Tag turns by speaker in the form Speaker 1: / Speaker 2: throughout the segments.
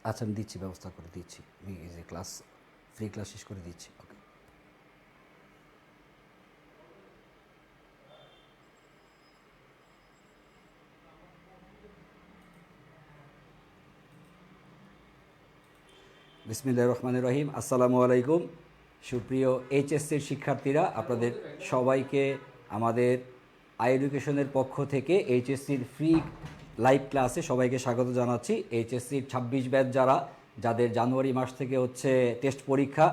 Speaker 1: আচ্ছা, আমি দিচ্ছি, ব্যবস্থা করে দিচ্ছি। আমি এই যে ক্লাস, ফ্রি ক্লাস শেষ করে দিচ্ছি। ওকে। বিসমিল্লাহির রহমানির রহিম। আসসালামু আলাইকুম। সুপ্রিয় এইচএসসির শিক্ষার্থীরা, আপনাদের সবাইকে আমাদের আই এডুকেশনের পক্ষ থেকে এইচএসসির ফ্রি লাইভ ক্লাসে সবাইকে স্বাগত জানাচ্ছি। এইচএসসির 26 ব্যাচ যাদের জানুয়ারি মাস থেকে হচ্ছে টেস্ট পরীক্ষা,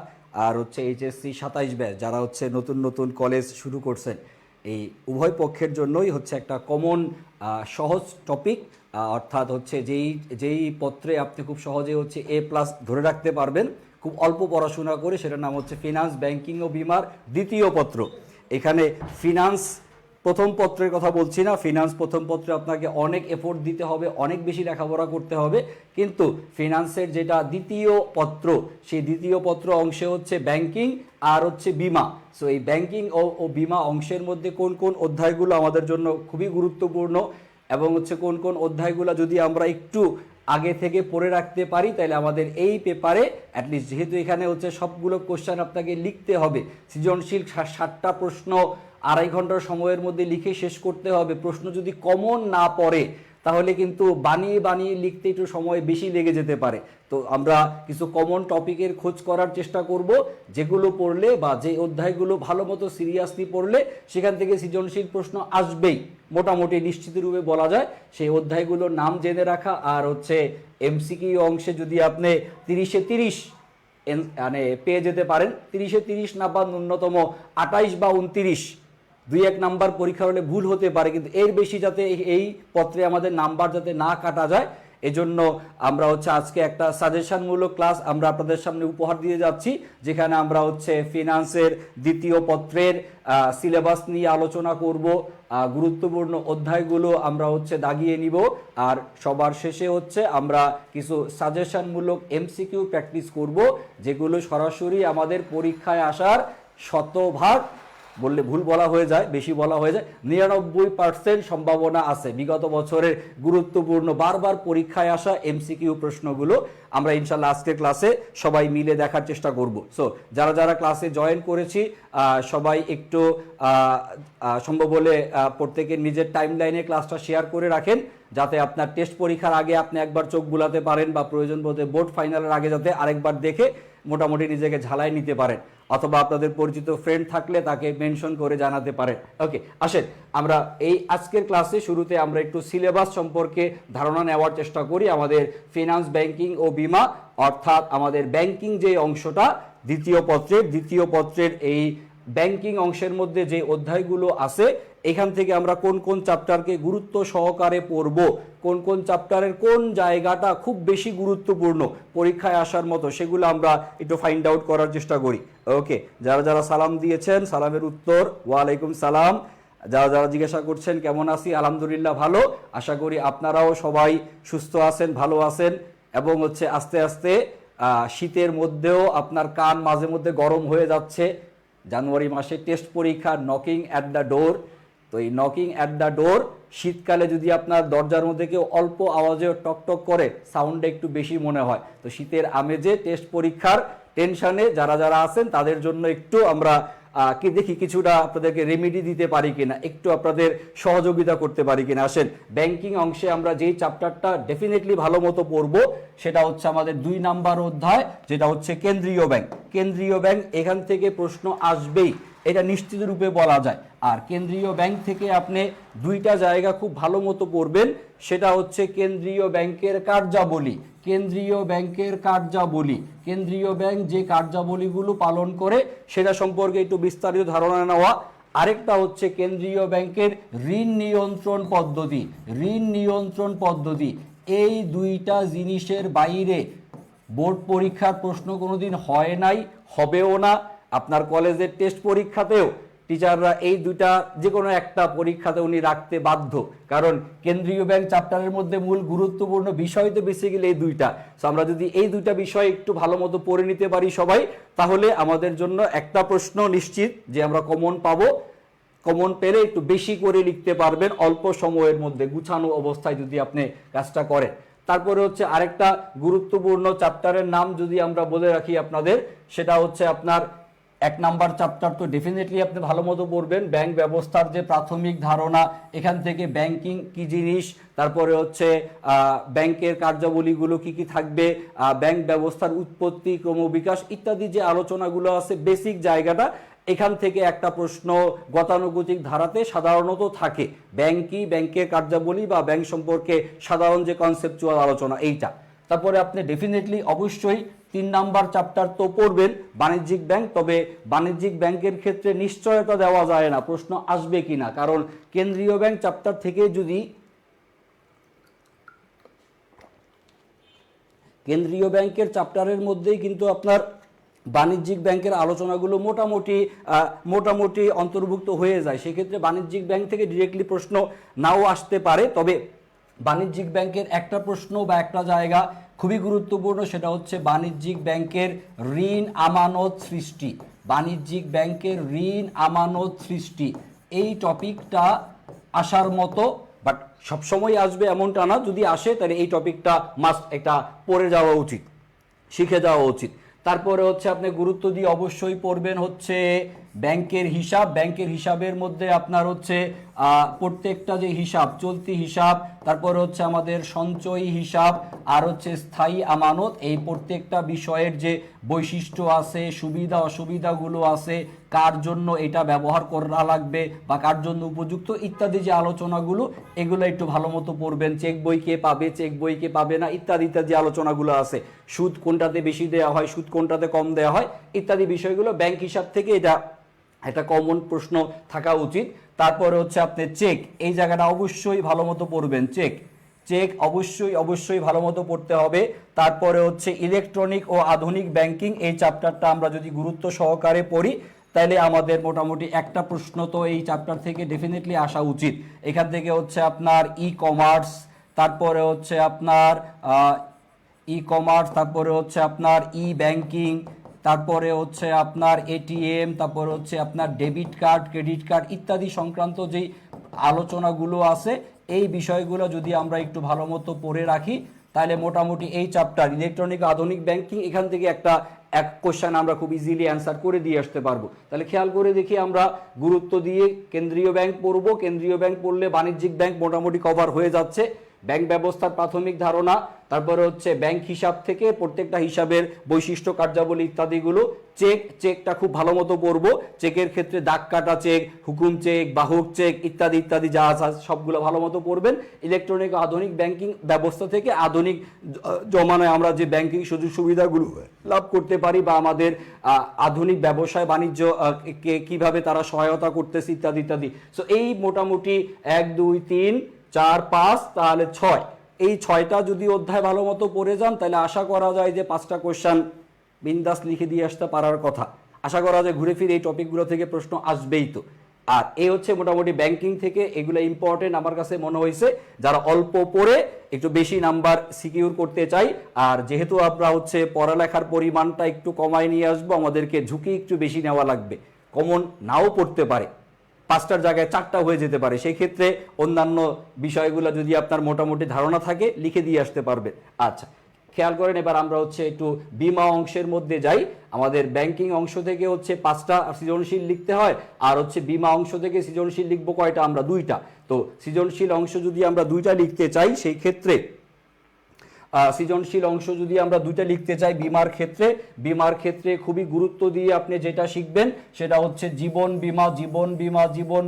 Speaker 1: আর হচ্ছে এইচএসসি 27 ব্যাচ যারা হচ্ছে নতুন নতুন কলেজ শুরু করছেন, এই উভয় পক্ষের জন্যই হচ্ছে একটা কমন সহজ টপিক, অর্থাৎ হচ্ছে যেই পত্রে আপনি খুব সহজে হচ্ছে A+ ধরে রাখতে পারবেন খুব অল্প পড়াশোনা করে, সেটার নাম হচ্ছে ফিনান্স, ব্যাংকিং ও বিমার দ্বিতীয় পত্র। এখানে ফিনান্স প্রথম পত্রের কথা বলছি না। ফিনান্স প্রথম পত্রে আপনাকে অনেক এফোর্ট দিতে হবে, অনেক বেশি লেখাপড়া করতে হবে, কিন্তু ফিনান্সের যেটা দ্বিতীয় পত্র, সেই দ্বিতীয় পত্র অংশে হচ্ছে ব্যাংকিং আর হচ্ছে বিমা। সো এই ব্যাংকিং ও বিমা অংশের মধ্যে কোন কোন অধ্যায়গুলো আমাদের জন্য খুবই গুরুত্বপূর্ণ এবং হচ্ছে কোন কোন অধ্যায়গুলো যদি আমরা একটু আগে থেকে পড়ে রাখতে পারি, তাহলে আমাদের এই পেপারে অ্যাটলিস্ট, যেহেতু এখানে হচ্ছে সবগুলো কোশ্চেন আপনাকে লিখতে হবে, সৃজনশীল 60টা প্রশ্ন 2.5 ঘন্টার সময়ের মধ্যে লিখে শেষ করতে হবে। প্রশ্ন যদি কমন না পড়ে তাহলে কিন্তু বানিয়ে বানিয়ে লিখতে একটু সময় বেশি লেগে যেতে পারে। তো আমরা কিছু কমন টপিকের খোঁজ করার চেষ্টা করব, যেগুলো পড়লে বা যে অধ্যায়গুলো ভালো মতো সিরিয়াসলি পড়লে সেখান থেকে সৃজনশীল প্রশ্ন আসবেই, মোটামুটি নিশ্চিত রূপে বলা যায়। সেই অধ্যায়গুলোর নাম জেনে রাখা, আর হচ্ছে এমসিকিউ অংশে যদি আপনি 30-এ 30 মানে পেয়ে যেতে পারেন, 30-এ 30 না বা ন্যূনতম 28 বা 29, 2-1 নাম্বার পরীক্ষা হলে ভুল হতে পারে, কিন্তু এর বেশি যাতে এই পত্রে আমাদের নাম্বার যাতে না কাটা যায়, এজন্য আমরা হচ্ছে আজকে একটা সাজেশনমূলক ক্লাস আমরা আপনাদের সামনে উপহার দিয়ে যাচ্ছি, যেখানে আমরা হচ্ছে ফিনান্সের দ্বিতীয় পত্রের সিলেবাস নিয়ে আলোচনা করব। গুরুত্বপূর্ণ অধ্যায়গুলো আমরা হচ্ছে দাগিয়ে নিব, আর সবার শেষে হচ্ছে আমরা কিছু সাজেশনমূলক এমসিকিউ প্র্যাকটিস করব, যেগুলো সরাসরি আমাদের পরীক্ষায় আসার শতভাগ, বললে ভুল বলা হয়ে যায়, বেশি বলা হয়ে যায়, 99% সম্ভাবনা আছে। বিগত বছরের গুরুত্বপূর্ণ বারবার পরীক্ষায় আসা এমসিকিউ প্রশ্নগুলো আমরা ইনশাল্লাহ আজকের ক্লাসে সবাই মিলে দেখার চেষ্টা করব। সো যারা যারা ক্লাসে জয়েন করেছি সবাই একটু সম্ভব হলে প্রত্যেকের নিজের টাইম লাইনে ক্লাসটা শেয়ার করে রাখেন, যাতে আপনার টেস্ট পরীক্ষার আগে আপনি একবার চোখ বুলাতে পারেন, বা প্রয়োজন বোধে বোর্ড ফাইনালের আগে যাতে আরেকবার দেখে মোটামুটি নিজেকে ঝালাই নিতে পারেন, অথবা আপনাদের পরিচিত ফ্রেন্ড থাকলে তাকে মেনশন করে জানাতে পারেন। ওকে, আসেন আমরা এই আজকের ক্লাসে শুরুতে আমরা একটু সিলেবাস সম্পর্কে ধারণা নেওয়ার চেষ্টা করি। আমাদের ফিনান্স, ব্যাংকিং ও বিমা, অর্থাৎ আমাদের ব্যাংকিং যে অংশটা দ্বিতীয় পত্রের এই ব্যাংকিং অংশের মধ্যে যে অধ্যায়গুলো আছে, এখান থেকে আমরা কোন কোন চ্যাপ্টারকে গুরুত্ব সহকারে পড়ব, কোন কোন চ্যাপ্টারের কোন জায়গাটা খুব বেশি গুরুত্বপূর্ণ পরীক্ষায় আসার মতো, সেগুলো আমরা একটু ফাইন্ড আউট করার চেষ্টা করি। ওকে, যারা যারা সালাম দিয়েছেন সালামের উত্তর ওয়ালাইকুম সালাম। যারা যারা জিজ্ঞাসা করছেন কেমন আছি, আলহামদুলিল্লাহ ভালো। আশা করি আপনারাও সবাই সুস্থ আছেন, ভালো আছেন, এবং হচ্ছে আস্তে আস্তে শীতের মধ্যেও আপনার কান মাঝে মধ্যে গরম হয়ে যাচ্ছে। জানুয়ারি মাসে টেস্ট পরীক্ষা, নকিং অ্যাট দ্য ডোর। তো এই নকিং অ্যাট দ্য ডোর, শীতকালে যদি আপনার দরজার মধ্যে কেউ অল্প আওয়াজে টকটক করে, সাউন্ডটা একটু বেশি মনে হয়। তো শীতের আমেজে টেস্ট পরীক্ষার টেনশনে যারা যারা আছেন তাদের জন্য একটু আমরা কি দেখি কিছুটা আপনাদেরকে রেমেডি দিতে পারি কিনা, একটু আপনাদের সহযোগিতা করতে পারি কিনা। আসেন, ব্যাংকিং অংশে আমরা যেই চ্যাপ্টারটা ডেফিনেটলি ভালো মতো পড়বো সেটা হচ্ছে আমাদের 2 নাম্বার অধ্যায়, যেটা হচ্ছে কেন্দ্রীয় ব্যাংক। কেন্দ্রীয় ব্যাংক, এখান থেকে প্রশ্ন আসবেই, এটা নিশ্চিত রূপে বলা যায়। আর কেন্দ্রীয় ব্যাংক থেকে আপনি 2টা জায়গা খুব ভালো মতো পড়বেন, সেটা হচ্ছে কেন্দ্রীয় ব্যাংকের কার্যাবলী। কেন্দ্রীয় ব্যাংকের কার্যাবলী, কেন্দ্রীয় ব্যাংক যে কার্যাবলীগুলো পালন করে সেটা সম্পর্কে একটু বিস্তারিত ধারণা নেওয়া। আরেকটা হচ্ছে কেন্দ্রীয় ব্যাংকের ঋণ নিয়ন্ত্রণ পদ্ধতি। ঋণ নিয়ন্ত্রণ পদ্ধতি, এই 2টা জিনিসের বাইরে বোর্ড পরীক্ষার প্রশ্ন কোনোদিন হয় নাই, হবেও না। আপনার কলেজের টেস্ট পরীক্ষাতেও টিচাররা এই 2টা যে কোনো একটা পরীক্ষাতে উনি রাখতে বাধ্য, কারণ কেন্দ্রীয় ব্যাংক চ্যাপ্টারের মধ্যে মূল গুরুত্বপূর্ণ বিষয় তো বেসিক্যালি এই 2টা। সো আমরা যদি এই 2টা বিষয় একটু ভালো মতো পড়ে নিতে পারি সবাই, তাহলে আমাদের জন্য একটা প্রশ্ন নিশ্চিত যে আমরা কমন পাবো। কমন পেলে একটু বেশি করে লিখতে পারবেন অল্প সময়ের মধ্যে, গুছানো অবস্থায় যদি আপনি কাজটা করেন। তারপরে হচ্ছে আরেকটা গুরুত্বপূর্ণ চ্যাপ্টারের নাম যদি আমরা বলে রাখি আপনাদের, সেটা হচ্ছে আপনার 1 নাম্বার চ্যাপ্টার। তো ডেফিনেটলি আপনি ভালো মতো পড়বেন ব্যাংক ব্যবস্থার যে প্রাথমিক ধারণা, এখান থেকে ব্যাংকিং কি জিনিস, তারপরে হচ্ছে ব্যাংকের কার্যাবলীগুলো কি কি থাকবে, ব্যাংক ব্যবস্থার উৎপত্তি, ক্রমবিকাশ ইত্যাদি যে আলোচনাগুলো আছে, বেসিক জায়গাটা এখান থেকে একটা প্রশ্ন গতানুগতিক ধারাতে সাধারণত থাকে। ব্যাংক কি, ব্যাংকের কার্যাবলী বা ব্যাংক সম্পর্কে সাধারণ যে কনসেপচুয়াল আলোচনা এইটা। তারপরে আপনি ডেফিনেটলি অবশ্যই 3 নাম্বার চ্যাপ্টার তো পড়বেন বাণিজ্যিক ব্যাংক। তবে বাণিজ্যিক ব্যাংকের ক্ষেত্রে নিশ্চয়তা দেওয়া যায় না প্রশ্ন আসবে কিনা, কারণ কেন্দ্রীয় ব্যাংক চ্যাপ্টার থেকে যদি কেন্দ্রীয় ব্যাংকের চ্যাপ্টারের মধ্যেই কিন্তু আপনার বাণিজ্যিক ব্যাংকের আলোচনাগুলো মোটামুটি অন্তর্ভুক্ত হয়ে যায়। সেক্ষেত্রে বাণিজ্যিক ব্যাংক থেকে ডিরেক্টলি প্রশ্ন নাও আসতে পারে। তবে বাণিজ্যিক ব্যাংকের একটা প্রশ্ন বা একটা জায়গা খুবই গুরুত্বপূর্ণ, সেটা হচ্ছে বাণিজ্যিক ব্যাংকের ঋণ আমানত সৃষ্টি। বাণিজ্যিক ব্যাংকের ঋণ আমানত সৃষ্টি এই টপিকটা আসার মতো, বাট সবসময় আসবে এমনটা না, যদি আসে তাহলে এই টপিকটা মাস্ট একটা পড়ে যাওয়া উচিত, শিখে যাওয়া উচিত। তারপরে হচ্ছে আপনি গুরুত্ব দিয়ে অবশ্যই পড়বেন হচ্ছে ব্যাংকের হিসাব। ব্যাংকের হিসাবের মধ্যে আপনার হচ্ছে প্রত্যেকটা যে হিসাব, চলতি হিসাব, তারপরে হচ্ছে আমাদের সঞ্চয়ী হিসাব, আর হচ্ছে স্থায়ী আমানত, এই প্রত্যেকটা বিষয়ের যে বৈশিষ্ট্য আছে, সুবিধা অসুবিধাগুলো আছে, কার জন্য এটা ব্যবহার করা লাগবে বা কার জন্য উপযুক্ত ইত্যাদি যে আলোচনাগুলো, এগুলো একটু ভালো মতো পড়বেন। চেক বই কে পাবে, চেক বই কে পাবে না ইত্যাদি ইত্যাদি আলোচনাগুলো আছে। সুদ কোনটাতে বেশি দেওয়া হয়, সুদ কোনটাতে কম দেওয়া হয় ইত্যাদি বিষয়গুলো ব্যাংক হিসাব থেকে এটা একটা কমন প্রশ্ন থাকা উচিত। তারপরে হচ্ছে আপনি চেক, এই জায়গাটা অবশ্যই ভালো মতো পড়বেন। চেক অবশ্যই ভালো মতো পড়তে হবে। তারপরে হচ্ছে ইলেকট্রনিক ও আধুনিক ব্যাংকিং, এই চ্যাপ্টারটা আমরা যদি গুরুত্ব সহকারে পড়ি তাহলে আমাদের মোটামুটি একটা প্রশ্ন তো এই চ্যাপ্টার থেকে ডেফিনেটলি আসা উচিত। এখান থেকে হচ্ছে আপনার ই কমার্স, তারপরে হচ্ছে আপনার তারপরে হচ্ছে আপনার ই ব্যাংকিং, তারপরে হচ্ছে আপনার এটিএম, তারপরে হচ্ছে আপনার ডেবিট কার্ড, ক্রেডিট কার্ড ইত্যাদি সংক্রান্ত যেই আলোচনাগুলো আছে, এই বিষয়গুলো যদি আমরা একটু ভালো মতো পড়ে রাখি তাহলে মোটামুটি এই চ্যাপ্টার ইলেকট্রনিক আধুনিক ব্যাংকিং এখান থেকে এক কোশ্চেন আমরা খুব ইজিলি অ্যান্সার করে দিয়ে আসতে পারবো। তাহলে খেয়াল করে দেখি, আমরা গুরুত্ব দিয়ে কেন্দ্রীয় ব্যাংক পড়বো। কেন্দ্রীয় ব্যাংক পড়লে বাণিজ্যিক ব্যাংক মোটামুটি কভার হয়ে যাচ্ছে। ব্যাংক ব্যবস্থার প্রাথমিক ধারণা, তারপরে হচ্ছে ব্যাংক হিসাব থেকে প্রত্যেকটা হিসাবের বৈশিষ্ট্য, কার্যাবলী ইত্যাদিগুলো। চেকটা খুব ভালো মতো পড়বো। চেকের ক্ষেত্রে দাগ কাটা চেক, হুকুম চেক, বাহক চেক ইত্যাদি যা আছে সবগুলো ভালো মতো পড়বেন। ইলেকট্রনিক আধুনিক ব্যাংকিং ব্যবস্থা থেকে আধুনিক জমানায় আমরা যে ব্যাংকিং সুযোগ সুবিধাগুলো লাভ করতে পারি বা আমাদের আধুনিক ব্যবসায় বাণিজ্য কিভাবে তারা সহায়তা করতেছে ইত্যাদি। সো এই মোটামুটি 1 2 3 4 5 তাহলে 6, এই 6টা যদি অধ্যায় ভালো মতো পড়ে যান তাহলে আশা করা যায় যে 5টা কোশ্চেন বিন্দাস লিখে দিয়ে আসতে পারার কথা। আশা করা যায় ঘুরে ফিরে এই টপিকগুলো থেকে প্রশ্ন আসবেই তো। আর এই হচ্ছে মোটামুটি ব্যাংকিং থেকে এগুলো ইম্পর্টেন্ট আমার কাছে মনে হয়েছে, যারা অল্প পড়ে একটু বেশি নাম্বার সিকিউর করতে চাই। আর যেহেতু আমরা হচ্ছে পড়ালেখার পরিমাণটা একটু কমায় নিয়ে আসবো, আমাদেরকে ঝুঁকি একটু বেশি নেওয়া লাগবে। কমন নাও পড়তে পারে, 5টার জায়গায় 4টা হয়ে যেতে পারে। সেই ক্ষেত্রে অন্যান্য বিষয়গুলো যদি আপনার মোটামুটি ধারণা থাকে লিখে দিয়ে আসতে পারবে। আচ্ছা, খেয়াল করেন এবার আমরা হচ্ছে একটু বিমা অংশের মধ্যে যাই। আমাদের ব্যাংকিং অংশ থেকে হচ্ছে 5টা সৃজনশীল লিখতে হয়, আর হচ্ছে বিমা অংশ থেকে সৃজনশীল লিখবো কয়টা আমরা? 2টা। তো সৃজনশীল অংশ যদি আমরা 2টা লিখতে চাই, সেই ক্ষেত্রে সৃজনশীল অংশ যদি আমরা 2টা লিখতে চাই বিমার ক্ষেত্রে খুবই গুরুত্ব দিয়ে আপনি যেটা শিখবেন সেটা হচ্ছে জীবন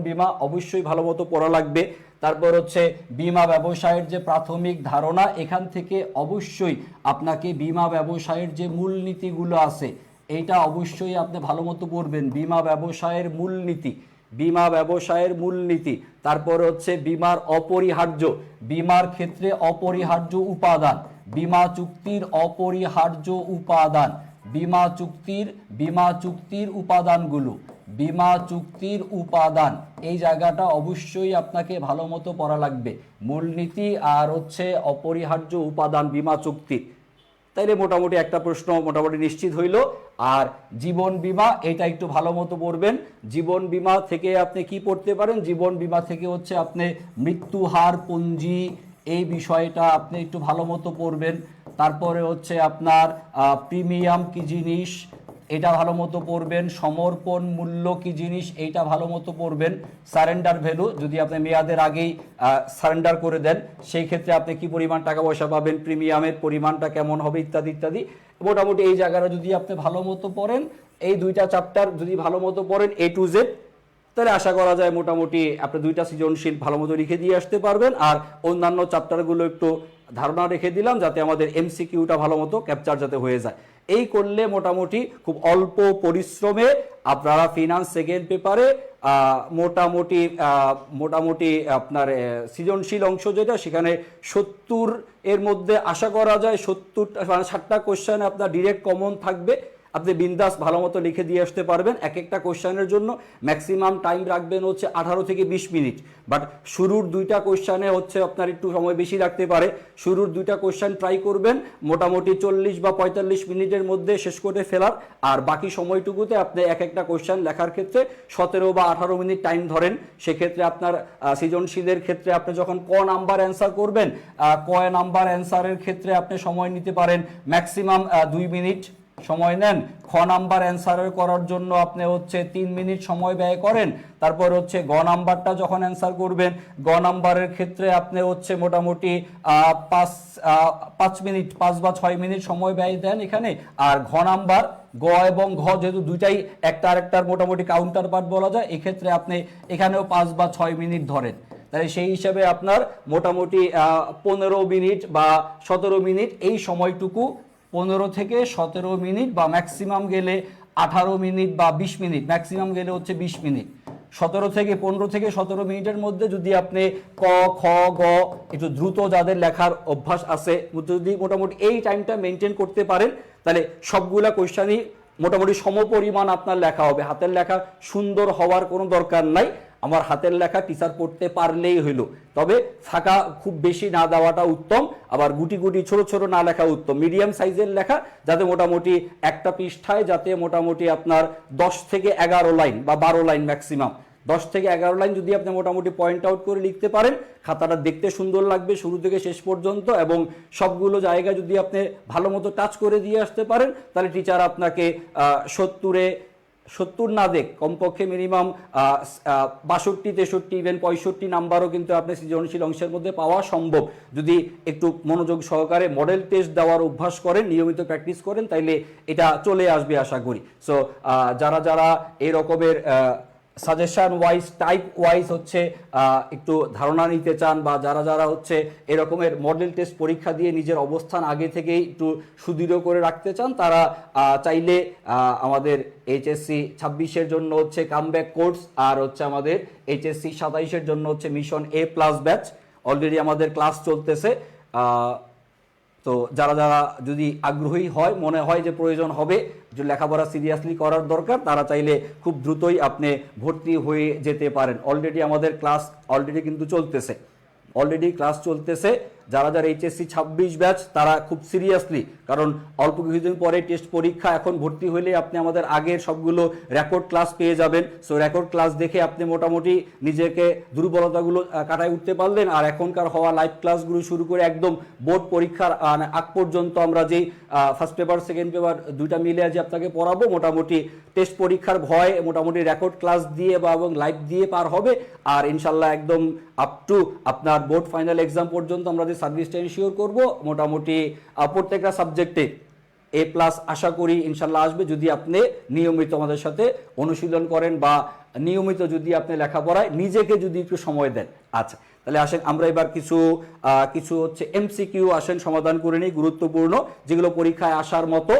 Speaker 1: বীমা অবশ্যই ভালো মতো পড়া লাগবে। তারপর হচ্ছে বিমা ব্যবসায়ের যে প্রাথমিক ধারণা, এখান থেকে অবশ্যই আপনাকে বিমা ব্যবসায়ের যে মূলনীতিগুলো আছে এইটা অবশ্যই আপনি ভালো মতো পড়বেন। বিমা ব্যবসায়ের মূলনীতি, তারপর হচ্ছে বিমার অপরিহার্য, বিমার ক্ষেত্রে অপরিহার্য উপাদান, বিমা চুক্তির অপরিহার্য উপাদান, বিমা চুক্তির উপাদান, এই জায়গাটা অবশ্যই আপনাকে ভালো মতো পড়া লাগবে। মূলনীতি আর হচ্ছে অপরিহার্য উপাদান বিমা চুক্তির, তাইলে মোটামুটি একটা প্রশ্ন মোটামুটি নিশ্চিত হইল। আর জীবন বীমা, এটা একটু ভালো মতো পড়বেন। জীবন বীমা থেকে আপনি কি পড়তে পারেন? জীবন বীমা থেকে হচ্ছে আপনি মৃত্যু হার পঞ্জি, এই বিষয়টা আপনি একটু ভালো মতো পড়বেন। তারপরে হচ্ছে আপনার প্রিমিয়াম কি জিনিস, এটা ভালো মতো পড়বেন। সমর্পণ মূল্য কি জিনিস, এইটা ভালো মতো পড়বেন। সারেন্ডার ভ্যালু, যদি আপনি মেয়াদের আগেই সারেন্ডার করে দেন সেই ক্ষেত্রে আপনি কি পরিমাণ টাকা পয়সা পাবেন, প্রিমিয়ামের পরিমাণটা কেমন হবে, ইত্যাদি ইত্যাদি। মোটামুটি এই জায়গাটা যদি আপনি ভালো মতো পড়েন, এই দুইটা চ্যাপ্টার যদি ভালো মতো পড়েন A to Z, তাহলে আশা করা যায় মোটামুটি আপনি দুইটা সৃজনশীল ভালো মতো লিখে দিয়ে আসতে পারবেন। আর অন্যান্য চ্যাপ্টারগুলো একটু ধারণা রেখে দিলাম যাতে আমাদের MCQটা ভালো মতো ক্যাপচার যাতে হয়ে যায়। এই করলে মোটামুটি খুব অল্প পরিশ্রমে আপনারা ফিনান্স সেকেন্ড পেপারে মোটামুটি আপনার সৃজনশীল অংশ যেটা, সেখানে 70 এর মধ্যে আশা করা যায় 70 মানে 60টা কোশ্চেন আপনার ডিরেক্ট কমন থাকবে। আপনি বিন্দাস ভালো মতো লিখে দিয়ে আসতে পারবেন। এক একটা কোশ্চেনের জন্য ম্যাক্সিমাম টাইম রাখবেন হচ্ছে 18 থেকে 20 মিনিট। বাট শুরুর দুইটা কোশ্চেনে হচ্ছে আপনার একটু সময় বেশি লাগতে পারে। শুরুর দুইটা কোশ্চেন ট্রাই করবেন মোটামুটি 40 বা 45 মিনিটের মধ্যে শেষ করে ফেলার। আর বাকি সময়টুকুতে আপনি এক একটা কোশ্চেন লেখার ক্ষেত্রে 17 বা 18 মিনিট টাইম ধরেন। সেক্ষেত্রে আপনার সৃজনশীলের ক্ষেত্রে আপনি যখন ক নাম্বার অ্যান্সার করবেন, ক নাম্বার অ্যান্সারের ক্ষেত্রে আপনি সময় নিতে পারেন ম্যাক্সিমাম 2 মিনিট সময় নেন। খ নাম্বার অ্যান্সার করার জন্য আপনি হচ্ছে 3 মিনিট সময় ব্যয় করেন। তারপর হচ্ছে গ নাম্বারটা যখন অ্যান্সার করবেন, গ নাম্বারের ক্ষেত্রে আপনি হচ্ছে মোটামুটি 5 মিনিট 5 বা 6 মিনিট সময় ব্যয় দেন এখানে। আর ঘ নাম্বার, গ এবং ঘ যেহেতু দুইটাই একটা আরেকটার মোটামুটি কাউন্টার পার্ট বলা যায়, এক্ষেত্রে আপনি এখানেও 5 বা 6 মিনিট ধরেন। তাহলে সেই হিসাবে আপনার মোটামুটি 15 মিনিট বা 17 মিনিট, এই সময়টুকু 15 থেকে 17 মিনিট বা ম্যাক্সিমাম গেলে 18 মিনিট বা 20 মিনিট, ম্যাক্সিমাম গেলে হচ্ছে 20 মিনিট। 15 থেকে 17 মিনিটের মধ্যে যদি আপনি ক খ গ একটু দ্রুত যাদের লেখার অভ্যাস আছে, যদি মোটামুটি এই টাইমটা মেনটেন করতে পারেন, তাহলে সবগুলা কোশ্চেনই মোটামুটি সমপরিমাণ আপনার লেখা হবে। হাতের লেখা সুন্দর হওয়ার কোনো দরকার নাই, আমার হাতের লেখা টিচার পড়তে পারলেই হইল। তবে ফাঁকা খুব বেশি না দেওয়াটা উত্তম, আবার গুটি গুটি ছোট ছোট না লেখা উত্তম। মিডিয়াম সাইজের লেখা, যাতে মোটামুটি একটা পৃষ্ঠায় যাতে মোটামুটি আপনার 10 থেকে 11 লাইন বা 12 লাইন ম্যাক্সিমাম, 10 থেকে 11 লাইন যদি আপনি মোটামুটি পয়েন্ট আউট করে লিখতে পারেন, খাতাটা দেখতে সুন্দর লাগবে শুরু থেকে শেষ পর্যন্ত। এবং সবগুলো জায়গা যদি আপনি ভালো মতো টাচ করে দিয়ে আসতে পারেন, তাহলে টিচার আপনাকে 70 না দেখ, কমপক্ষে মিনিমাম 62, 63, ইভেন 65 নাম্বারও কিন্তু আপনি সৃজনশীল অংশের মধ্যে পাওয়া সম্ভব, যদি একটু মনোযোগ সহকারে মডেল টেস্ট দেওয়ার অভ্যাস করেন, নিয়মিত প্র্যাকটিস করেন, তাইলে এটা চলে আসবে আশা করি। সো যারা যারা এই রকমের সাজেশন ওয়াইজ, টাইপ ওয়াইজ হচ্ছে একটু ধারণা নিতে চান, বা যারা যারা হচ্ছে এরকমের মডেল টেস্ট পরীক্ষা দিয়ে নিজের অবস্থান আগে থেকেই একটু সুদৃঢ় করে রাখতে চান, তারা চাইলে আমাদের HSC 26-এর জন্য হচ্ছে কামব্যাক কোর্স, আর হচ্ছে আমাদের HSC 27-এর জন্য হচ্ছে মিশন A+ ব্যাচ অলরেডি আমাদের ক্লাস চলতেছে। তো যারা যারা যদি আগ্রহী হয়, মনে হয় যে প্রয়োজন হবে, যে লেখাপড়া সিরিয়াসলি করার দরকার, তারা চাইলে খুব দ্রুতই আপনি ভর্তি হয়ে যেতে পারেন। অলরেডি আমাদের ক্লাস কিন্তু চলতেছে, অলরেডি ক্লাস চলতেছে। যারা যারা HSC 26 ব্যাচ তারা খুব সিরিয়াসলি, কারণ অল্প কিছুদিন পরে টেস্ট পরীক্ষা, এখন ভর্তি হলে আপনি আমাদের আগের সবগুলো রেকর্ড ক্লাস পেয়ে যাবেন। সো রেকর্ড ক্লাস দেখে আপনি মোটামুটি নিজেকে দুর্বলতাগুলো কাটায় উঠতে পারলেন। আর এখনকার হওয়া লাইভ ক্লাসগুলো শুরু করে একদম বোর্ড পরীক্ষার আগ পর্যন্ত আমরা যেই ফার্স্ট পেপার সেকেন্ড পেপার দুইটা মিলে যে আপনাকে পড়াবো, মোটামুটি টেস্ট পরীক্ষার ভয় মোটামুটি রেকর্ড ক্লাস দিয়ে বা এবং লাইভ দিয়ে পার হবে। আর ইনশাল্লাহ একদম আপ টু আপনার বোর্ড ফাইনাল এক্সাম পর্যন্ত আমরা যে সার্ভিসটা এনশিওর করব, মোটামুটি প্রত্যেকটা সাবজেক্টে A+ আশা করি ইনশাল্লাহ আসবে, যদি আপনি নিয়মিত আমাদের সাথে অনুশীলন করেন বা নিয়মিত যদি আপনি লেখাপড়ায় নিজেকে যদি একটু সময় দেন। আচ্ছা, তাহলে আসেন আমরা এবার কিছু হচ্ছে MCQ আসেন সমাধান করে নিই, গুরুত্বপূর্ণ, যেগুলো পরীক্ষায় আসার মতো।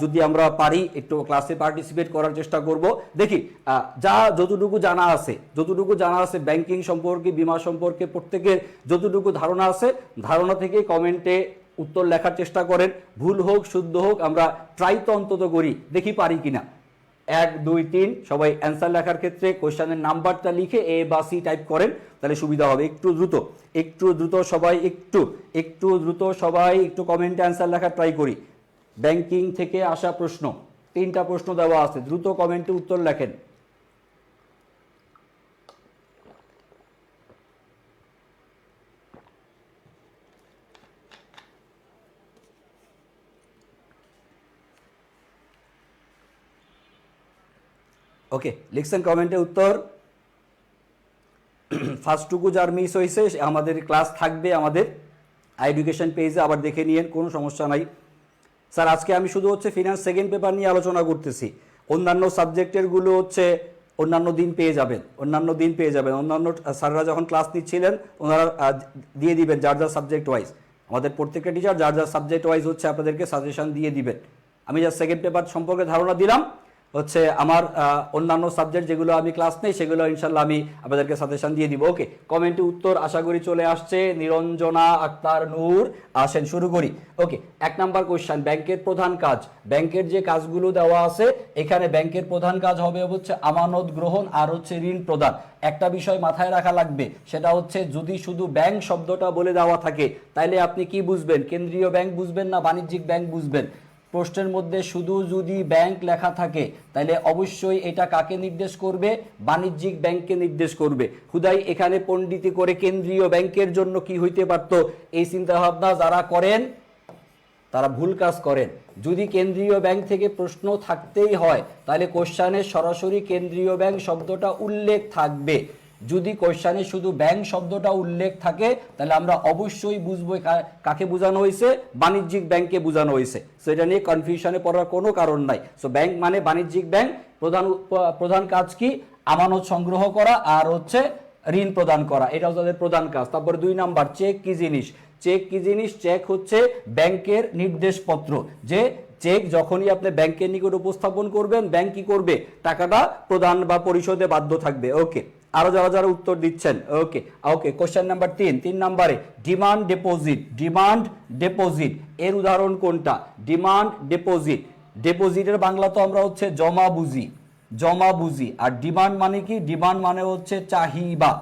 Speaker 1: যদি আমরা পারি একটু ক্লাসে পার্টিসিপেট করার চেষ্টা করব। দেখি যতটুকু জানা আছে ব্যাংকিং সম্পর্কে, বীমা সম্পর্কে প্রত্যেকের যতটুকু ধারণা আছে, ধারণা থেকে কমেন্টে উত্তর লেখার চেষ্টা করেন। ভুল হোক শুদ্ধ হোক, আমরা ট্রাই তো অন্তত করি, দেখি পারি কিনা। 1, 2, 3 সবাই অ্যান্সার লেখার ক্ষেত্রে কোশ্চেনের নাম্বারটা লিখে A বা C টাইপ করেন, তাহলে সুবিধা হবে। একটু দ্রুত সবাই একটু কমেন্টে অ্যান্সার লেখার ট্রাই করি। ব্যাংকিং থেকে আসা প্রশ্ন, 3টা প্রশ্ন দেওয়া আছে, দ্রুত কমেন্টে উত্তর লেখেন। ওকে, লিখছেন কমেন্টে উত্তর। ফার্স্টটুকু যার মিস হয়েছে আমাদের ক্লাস থাকবে আমাদের এডুকেশন পেজে, আবার দেখে নিয়েন, কোনো সমস্যা নাই। স্যার আজকে আমি শুধু হচ্ছে ফিনান্স সেকেন্ড পেপার নিয়ে আলোচনা করতেছি, অন্যান্য সাবজেক্টেরগুলো হচ্ছে অন্যান্য দিন পেয়ে যাবেন, অন্যান্য স্যাররা যখন ক্লাস নিচ্ছিলেন ওনারা দিয়ে দিবেন যার যার সাবজেক্ট ওয়াইজ। আমাদের প্রত্যেকটা টিচার যার যার সাবজেক্ট ওয়াইজ হচ্ছে আপনাদেরকে সাজেশন দিয়ে দিবেন। আমি যা সেকেন্ড পেপার সম্পর্কে ধারণা দিলাম, হচ্ছে আমার অন্যান্য সাবজেক্ট যেগুলো আমি ক্লাস নেই সেগুলো ইনশাল্লাহ আমি আপনাদেরকে সাজেশন দিয়ে দিব। ওকে, কমেন্টে উত্তর আশা করি চলে আসছে। নিরঞ্জনা আক্তার নূর, আসেন শুরু করি। ওকে, 1 নাম্বার কোশ্চেন, ব্যাংকের প্রধান কাজ। ব্যাংকের যে কাজগুলো দেওয়া আছে এখানে ব্যাংকের প্রধান কাজ হবে হচ্ছে আমানত গ্রহণ আর হচ্ছে ঋণ প্রদান। একটা বিষয় মাথায় রাখা লাগবে, সেটা হচ্ছে যদি শুধু ব্যাংক শব্দটা বলে দেওয়া থাকে তাহলে আপনি কি বুঝবেন, কেন্দ্রীয় ব্যাংক বুঝবেন না বাণিজ্যিক ব্যাংক বুঝবেন। প্রশ্নের মধ্যে শুধু যদি ব্যাংক লেখা থাকে তাহলে অবশ্যই এটা কাকে নির্দেশ করবে, বাণিজ্যিক ব্যাংককে নির্দেশ করবে। হুদাই এখানে পণ্ডিতি করে কেন্দ্রীয় ব্যাংকের জন্য কি হইতে পারত, এই চিন্তা ভাবনা যারা করেন তারা ভুল কাজ করেন। যদি কেন্দ্রীয় ব্যাংক থেকে প্রশ্ন থাকতেই হয় তাহলে কোশ্চেনে সরাসরি কেন্দ্রীয় ব্যাংক শব্দটা উল্লেখ থাকবে। যদি কোশ্চেনে শুধু ব্যাংক শব্দটা উল্লেখ থাকে তাহলে আমরা অবশ্যই বুঝবো কাকে বোঝানো হয়েছে, বাণিজ্যিক ব্যাংককে বোঝানো হয়েছে। সো এটা নিয়ে কনফিউশনে পড়ার কোনো কারণ নাই। সো ব্যাংক মানে বাণিজ্যিক ব্যাংক, প্রধান কাজ কি, আমানত সংগ্রহ করা আর হচ্ছে ঋণ প্রদান করা, এটাও তাদের প্রধান কাজ। তারপরে 2 নাম্বার, চেক কি জিনিস। চেক কি জিনিস, চেক হচ্ছে ব্যাংকের নির্দেশপত্র, যে চেক যখনই আপনি ব্যাংকের নিকট উপস্থাপন করবেন ব্যাংক কি করবে, টাকাটা প্রদান বা পরিশোধে বাধ্য থাকবে। ওকে, আরো যারা যারা উত্তর দিচ্ছেন, ওকে ওকে। কোশ্চেন নাম্বার 3 নাম্বারে, ডিমান্ড ডিপোজিট। ডিমান্ড ডিপোজিট এর উদাহরণ কোনটা, ডিমান্ড ডিপোজিট। ডিপোজিটের বাংলা তো আমরা হচ্ছে জমা বুঝি, জমা বুঝি। আর ডিমান্ড মানে কি, ডিমান্ড মানে হচ্ছে চাহিবা।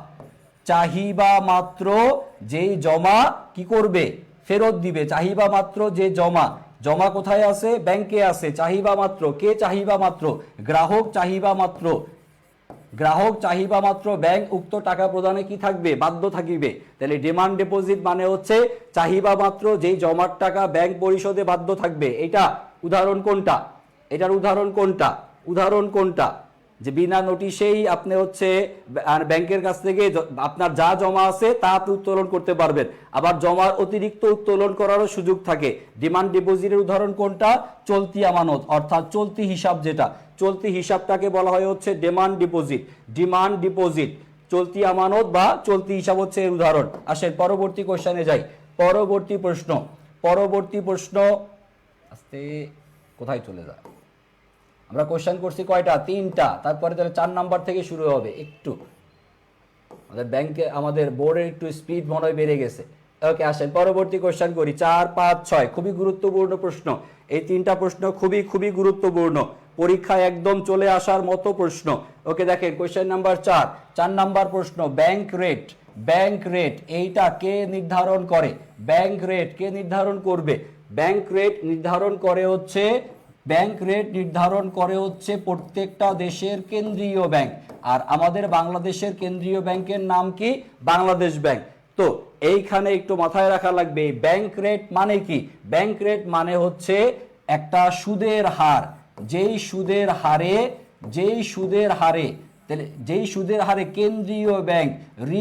Speaker 1: চাহিবা মাত্র যেই জমা কি করবে, ফেরত দিবে। চাহিবা মাত্র যে জমা, জমা কোথায় আছে, ব্যাংকে আছে। চাহিবা মাত্র, কে চাহিবা মাত্র, গ্রাহক চাহিবা মাত্র। গ্রাহক চাহিবা মাত্র ব্যাংক উক্ত টাকা প্রদানে কি থাকবে, বাধ্য থাকিবে। তাহলে ডিমান্ড ডিপোজিট মানে হচ্ছে চাহিবা মাত্র যেই জমার টাকা ব্যাংক পরিশোধে বাধ্য থাকবে। এটা উদাহরণ কোনটা, এটার উদাহরণ কোনটা, উদাহরণ কোনটা, যে বিনা নোটিশেই আপনি হচ্ছে ব্যাংকের কাছ থেকে আপনার যা জমা আছে তা আপনি উত্তোলন করতে পারবেন, আবার জমার অতিরিক্ত উত্তোলন করারও সুযোগ থাকে। ডিমান্ড ডিপোজিটের উদাহরণ কোনটা, চলতি আমানত, অর্থাৎ চলতি হিসাব, যেটা চলতি হিসাবটাকে বলা হয় হচ্ছে ডিমান্ড ডিপোজিট। ডিমান্ড ডিপোজিট, চলতি আমানত বা চলতি হিসাব হচ্ছে এর উদাহরণ। আসেন পরবর্তী কোশ্চেনে যাই। পরবর্তী প্রশ্ন, পরবর্তী প্রশ্ন, আস্তে কোথায় চলে যায়, আমরা কোশ্চেন করছি কয়টা, 3টা। তারপরে তাহলে 4 নাম্বার থেকে শুরু হবে। একটু আমাদের ব্যাংকে আমাদের বোর্ডের একটু স্পিড মনে হয় বেড়ে গেছে। ওকে, আসেন পরবর্তী কোশ্চেন করি। 4, 5, 6 খুবই গুরুত্বপূর্ণ প্রশ্ন। এই 3টা প্রশ্ন খুবই খুবই গুরুত্বপূর্ণ, পরীক্ষায় একদম চলে আসার মতো প্রশ্ন। ওকে, দেখেন কোশ্চেন নাম্বার 4 নাম্বার প্রশ্ন, ব্যাংক রেট। ব্যাংক রেট এইটা কে নির্ধারণ করে, ব্যাংক রেট কে নির্ধারণ করবে, ব্যাংক রেট নির্ধারণ করে হচ্ছে, ব্যাংক রেট নির্ধারণ করে হচ্ছে প্রত্যেকটা দেশের কেন্দ্রীয় ব্যাংক। আর আমাদের বাংলাদেশের কেন্দ্রীয় ব্যাংকের নাম কি, বাংলাদেশ ব্যাংক। তো এইখানে একটু মাথায় রাখা লাগবে ব্যাংক রেট মানে কি। ব্যাংক রেট মানে হচ্ছে একটা সুদের হার, যেই সুদের হারে, যেই সুদের হারে, যেই সুদের হারে কেন্দ্রীয় ব্যাংক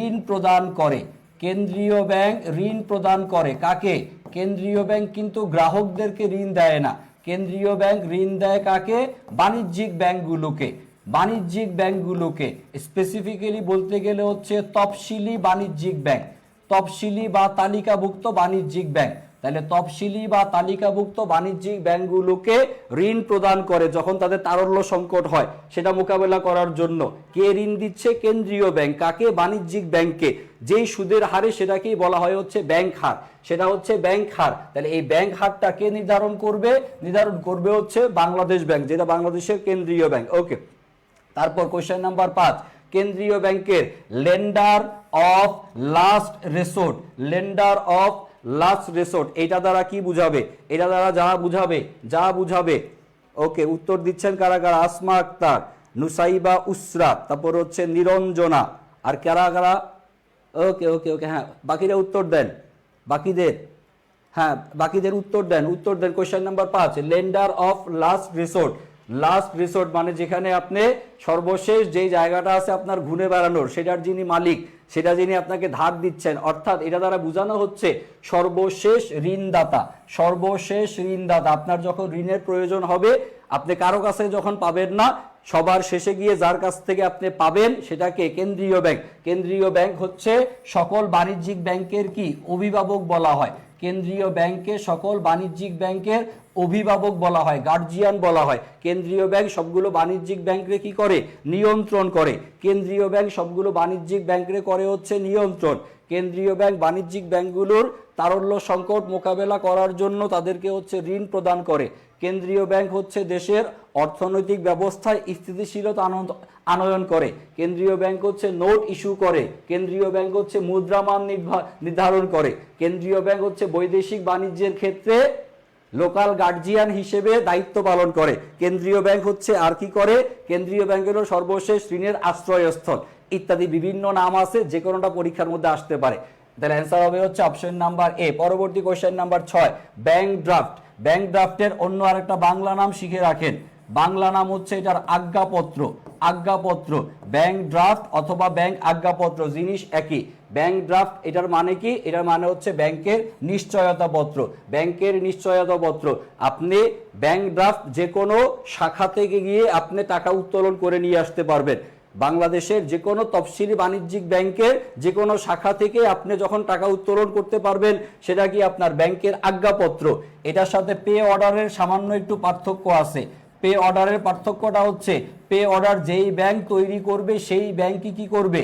Speaker 1: ঋণ প্রদান করে। কেন্দ্রীয় ব্যাংক ঋণ প্রদান করে কাকে, কেন্দ্রীয় ব্যাংক কিন্তু গ্রাহকদেরকে ঋণ দেয় না। কেন্দ্রীয় ব্যাংক ঋণ দেয় কাকে, বাণিজ্যিক ব্যাংকগুলোকে। বাণিজ্যিক ব্যাংকগুলোকে স্পেসিফিক্যালি বলতে গেলে হচ্ছে তফসিলি বাণিজ্যিক ব্যাংক, তফসিলি বা তালিকাভুক্ত বাণিজ্যিক ব্যাংক। তাহলে তফসিলি বা তালিকাভুক্ত বাণিজ্যিক ব্যাংকগুলোকে ঋণ প্রদান করে যখন তাদের তারল্য সংকট হয় সেটা মোকাবেলা করার জন্য। কে ঋণ দিচ্ছে, কেন্দ্রীয় ব্যাংক। কাকে, বাণিজ্যিক ব্যাংককে। যেই সুদের হারে সেটাকেই বলা হয় হচ্ছে ব্যাংক হার, সেটা হচ্ছে ব্যাংক হার। তাহলে এই ব্যাংক হারটা কে নির্ধারণ করবে, নির্ধারণ করবে হচ্ছে বাংলাদেশ ব্যাংক, যেটা বাংলাদেশের কেন্দ্রীয় ব্যাংক। ওকে, তারপর কোশ্চেন নাম্বার 5, কেন্দ্রীয় ব্যাংকের lender of last resort. Lender of last resort এটা দ্বারা কি বুঝাবে, এটা দ্বারা যা বুঝাবে, যা বুঝাবে। ওকে, উত্তর দিচ্ছেন কারা কারা, আসমা আক্তার, নুসাইবা উসরাত, তারপর হচ্ছে নিরঞ্জনা, আর কারা কারা। ওকে ওকে ওকে, হ্যাঁ বাকিরা উত্তর দেন, বাকিদের, হ্যাঁ বাকিদের উত্তর দেন, উত্তর দেন। Question number 5, lender of last resort. Last resort মানে যেখানে আপনি সর্বশেষ যেই জায়গাটা আছে আপনার ঘুরে বেড়ানোর, সেটার যিনি মালিক, সেটা যিনি আপনাকে ধার দিচ্ছেন, অর্থাৎ এটা দ্বারা বোঝানো হচ্ছে সর্বশেষ ঋণদাতা। সর্বশেষ ঋণদাতা, আপনার যখন ঋণের প্রয়োজন হবে, আপনি কারো কাছে যখন পাবেন না, সবার শেষে গিয়ে যার কাছ থেকে আপনি পাবেন সেটাকে কেন্দ্রীয় ব্যাংক। কেন্দ্রীয় ব্যাংক হচ্ছে সকল বাণিজ্যিক ব্যাংকের কি অভিভাবক বলা হয়। কেন্দ্রীয় ব্যাংকে সকল বাণিজ্যিক ব্যাংকের অভিভাবক বলা হয়, গার্জিয়ান বলা হয়। কেন্দ্রীয় ব্যাংক সবগুলো বাণিজ্যিক ব্যাংকরে কি করে? নিয়ন্ত্রণ করে। কেন্দ্রীয় ব্যাংক সবগুলো বাণিজ্যিক ব্যাংকরে করে হচ্ছে নিয়ন্ত্রণ। কেন্দ্রীয় ব্যাংক বাণিজ্যিক ব্যাংকগুলোর তারল্য সংকট মোকাবেলা করার জন্য তাদেরকে হচ্ছে ঋণ প্রদান করে। কেন্দ্রীয় ব্যাংক হচ্ছে দেশের অর্থনৈতিক ব্যবস্থায় স্থিতিশীলতা আনয়ন করে। কেন্দ্রীয় ব্যাংক হচ্ছে নোট ইস্যু করে। কেন্দ্রীয় ব্যাংক হচ্ছে মুদ্রামান নির্ধারণ করে। কেন্দ্রীয় ব্যাংক হচ্ছে বৈদেশিক বাণিজ্যের ক্ষেত্রে লোকাল গার্জিয়ান হিসেবে দায়িত্ব পালন করে। কেন্দ্রীয় ব্যাংক হচ্ছে আর কি করে? কেন্দ্রীয় ব্যাংকেরও সর্বশেষ ঋণের আশ্রয়স্থল ইত্যাদি বিভিন্ন নাম আছে, যে কোনোটা পরীক্ষার মধ্যে আসতে পারে। তাহলে অ্যান্সার হবে হচ্ছে অপশন নাম্বার এ। পরবর্তী question number 6, bank draft. Bank ড্রাফটের অন্য আরেকটা বাংলা নাম শিখে রাখেন। বাংলা নাম হচ্ছে এটার আজ্ঞাপত্র। আজ্ঞাপত্র, ব্যাংক ড্রাফট অথবা ব্যাংক আজ্ঞাপত্র জিনিস একই। ব্যাংক ড্রাফট এটার মানে কি? এটার মানে হচ্ছে ব্যাংকের নিশ্চয়তা পত্র। ব্যাংকের নিশ্চয়তা পত্র, আপনি ব্যাংক ড্রাফট যে কোনো শাখা থেকে গিয়ে আপনি টাকা উত্তোলন করে নিয়ে আসতে পারবেন। বাংলাদেশের যে কোনো তফসিলি বাণিজ্যিক ব্যাংকের যে কোনো শাখা থেকে আপনি যখন টাকা উত্তোলন করতে পারবেন, সেটা কি আপনার ব্যাংকের আজ্ঞাপত্র। এটার সাথে পে অর্ডারের সামান্য একটু পার্থক্য আছে। পে অর্ডারের পার্থক্যটা হচ্ছে, পে অর্ডার যেই ব্যাংক তৈরি করবে সেই ব্যাংকই কি করবে,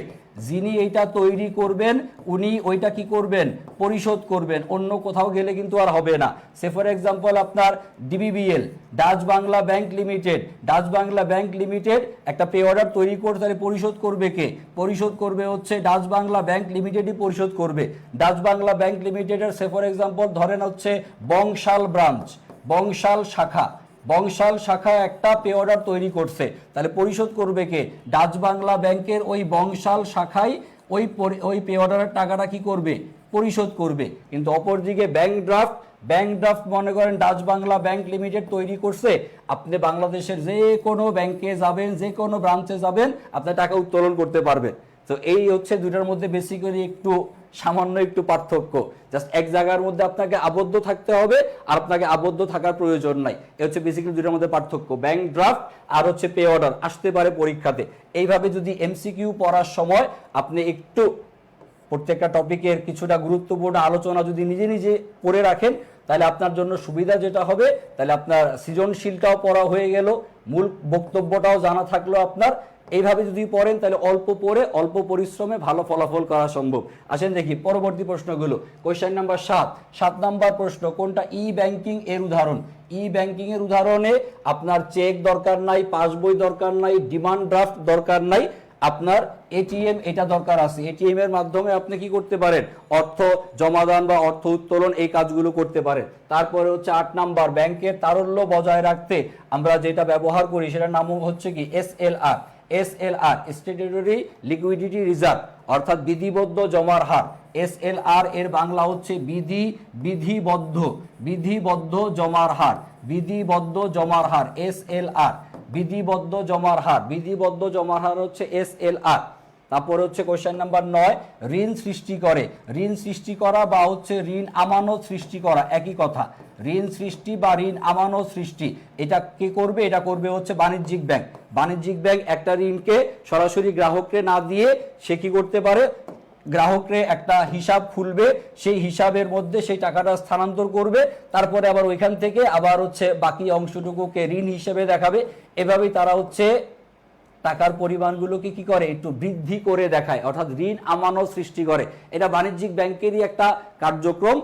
Speaker 1: যিনি এইটা তৈরি করবেন উনি ওইটা কি করবেন, পরিশোধ করবেন। অন্য কোথাও গেলে কিন্তু আর হবে না। সে ফর এক্সাম্পল আপনার DBBL, Dutch Bangla bank limited, Dutch Bangla bank limited একটা পে অর্ডার তৈরি করে তাহলে পরিশোধ করবে কে? পরিশোধ করবে হচ্ছে ডাচ বাংলা ব্যাংক লিমিটেডই পরিশোধ করবে। ডাচ বাংলা ব্যাংক লিমিটেডের সে ফর এক্সাম্পল ধরেন হচ্ছে বংশাল ব্রাঞ্চ, বংশাল শাখা, বংশাল শাখা একটা পে অর্ডার তৈরি করছে, তাহলে পরিশোধ করবে কে? ডাচ বাংলা ব্যাংকের ওই বংশাল শাখায় ওই পে অর্ডারের টাকাটা কি করবে, পরিশোধ করবে। কিন্তু অপরদিকে ব্যাংক ড্রাফট, ব্যাংক ড্রাফট মনে করেন ডাচ বাংলা ব্যাংক লিমিটেড তৈরি করছে, আপনি বাংলাদেশের যে কোনো ব্যাংকে যাবেন, যে কোনো ব্রাঞ্চে যাবেন, আপনি টাকা উত্তোলন করতে পারবেন। তো এই হচ্ছে দুটার মধ্যে বেসিক্যালি একটু সামান্য একটু পার্থক্য। জাস্ট এক জায়গার মধ্যে আপনাকে আবদ্ধ থাকতে হবে আর আপনাকে আবদ্ধ থাকার প্রয়োজন নাই। এ হচ্ছে বেসিক্যালি দুটার মধ্যে পার্থক্য। ব্যাংক ড্রাফট আর হচ্ছে পে অর্ডার আসতে পারে পরীক্ষাতে। এইভাবে যদি এমসিকিউ পড়ার সময় আপনি একটু প্রত্যেকটা টপিকের কিছুটা গুরুত্বপূর্ণ আলোচনা যদি নিজে নিজে পড়ে রাখেন, তাহলে আপনার জন্য সুবিধা যেটা হবে, তাহলে আপনার সৃজনশীলটাও পড়া হয়ে গেল, মূল বক্তব্যটাও জানা থাকলো আপনার। এইভাবে যদি পড়েন তাহলে অল্প পড়ে অল্প পরিশ্রমে ভালো ফলাফল করা সম্ভব। আসেন দেখি পরবর্তী প্রশ্নগুলো। কোয়েশ্চেন নাম্বার 7 নাম্বার প্রশ্ন, কোনটা ই ব্যাংকিং এর উদাহরণ? ই ব্যাংকিং এর উদাহরণে আপনার চেক দরকার নাই, পাসবই দরকার নাই, ডিমান্ড ড্রাফট দরকার নাই, আপনার এটিএম এটা দরকার আছে। এটিএম এর মাধ্যমে আপনি কি করতে পারেন, অর্থ জমাদান বা অর্থ উত্তোলন এই কাজগুলো করতে পারেন। তারপরে হচ্ছে 8 নাম্বার, ব্যাংকের তারল্য বজায় রাখতে আমরা যেটা ব্যবহার করি সেটার নাম হচ্ছে কি SLR. SLR, statutory liquidity reserve, অর্থাৎ বিধিবদ্ধ জমার হার। এসএলআর এর বাংলা হচ্ছে বিধিবদ্ধ জমার হার, বিধিবদ্ধ জমার হার এসএলআর, বিধিবদ্ধ জমার হার, বিধিবদ্ধ জমার হার হচ্ছে এসএলআর। তারপরে হচ্ছে কোশ্চেন নাম্বার 9, ঋণ সৃষ্টি করে। ঋণ সৃষ্টি করা বা হচ্ছে ঋণ আমানত সৃষ্টি করা একই কথা। ঋণ সৃষ্টি বা ঋণ আমানত সৃষ্টি এটা কে করবে? এটা করবে হচ্ছে বাণিজ্যিক ব্যাংক। বাণিজ্যিক ব্যাংক একটা ঋণকে সরাসরি গ্রাহককে না দিয়ে সে কি করতে পারে, গ্রাহকরে একটা হিসাব খুলবে, সেই হিসাবের মধ্যে সেই টাকাটা স্থানান্তর করবে, তারপরে আবার ওইখান থেকে আবার হচ্ছে বাকি অংশটুকুকে ঋণ হিসেবে দেখাবে। এভাবেই তারা হচ্ছে টাকার পরিমাণগুলোকে কি করে, একটু বৃদ্ধি করে দেখায়, অর্থাৎ ঋণ আমানত সৃষ্টি করে। এটা বাণিজ্যিক ব্যাংকেরই একটা কার্যক্রম,